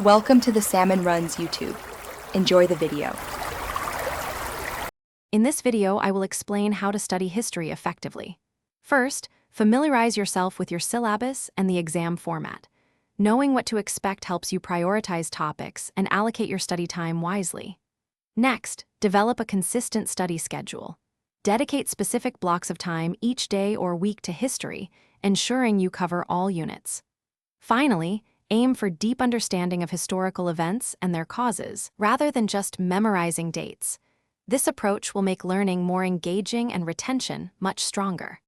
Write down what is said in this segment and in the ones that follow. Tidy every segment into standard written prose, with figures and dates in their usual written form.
Welcome to the Salmon Runs YouTube. Enjoy the video. In this video, I will explain how to study history effectively. First, familiarize yourself with your syllabus and the exam format. Knowing what to expect helps you prioritize topics and allocate your study time wisely. Next, develop a consistent study schedule. Dedicate specific blocks of time each day or week to history, ensuring you cover all units. Finally, aim for deep understanding of historical events and their causes, rather than just memorizing dates. This approach will make learning more engaging and retention much stronger.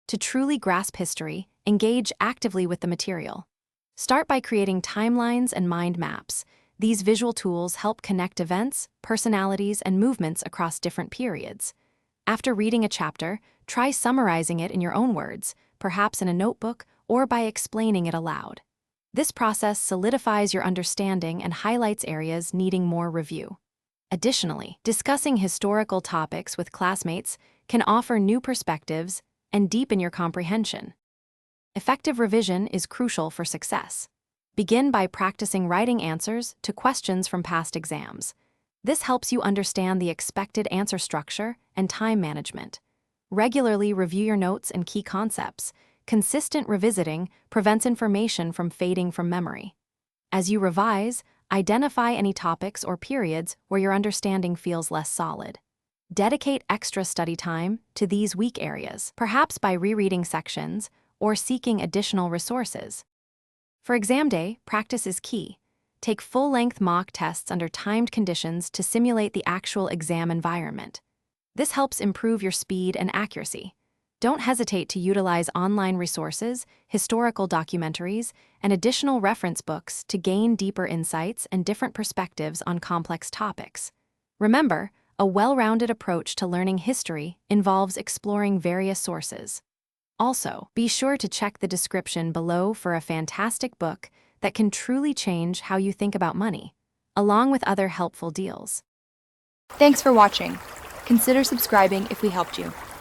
To truly grasp history, engage actively with the material. Start by creating timelines and mind maps. These visual tools help connect events, personalities, and movements across different periods. After reading a chapter, try summarizing it in your own words, perhaps in a notebook or by explaining it aloud. This process solidifies your understanding and highlights areas needing more review. Additionally, discussing historical topics with classmates can offer new perspectives and deepen your comprehension. Effective revision is crucial for success. Begin by practicing writing answers to questions from past exams. This helps you understand the expected answer structure and time management. Regularly review your notes and key concepts. Consistent revisiting prevents information from fading from memory. As you revise, identify any topics or periods where your understanding feels less solid. Dedicate extra study time to these weak areas, perhaps by rereading sections or seeking additional resources. For exam day, practice is key. Take full-length mock tests under timed conditions to simulate the actual exam environment. This helps improve your speed and accuracy. Don't hesitate to utilize online resources, historical documentaries, and additional reference books to gain deeper insights and different perspectives on complex topics. Remember, a well-rounded approach to learning history involves exploring various sources. Also, be sure to check the description below for a fantastic book that can truly change how you think about money, along with other helpful deals. Thanks for watching. Consider subscribing if we helped you.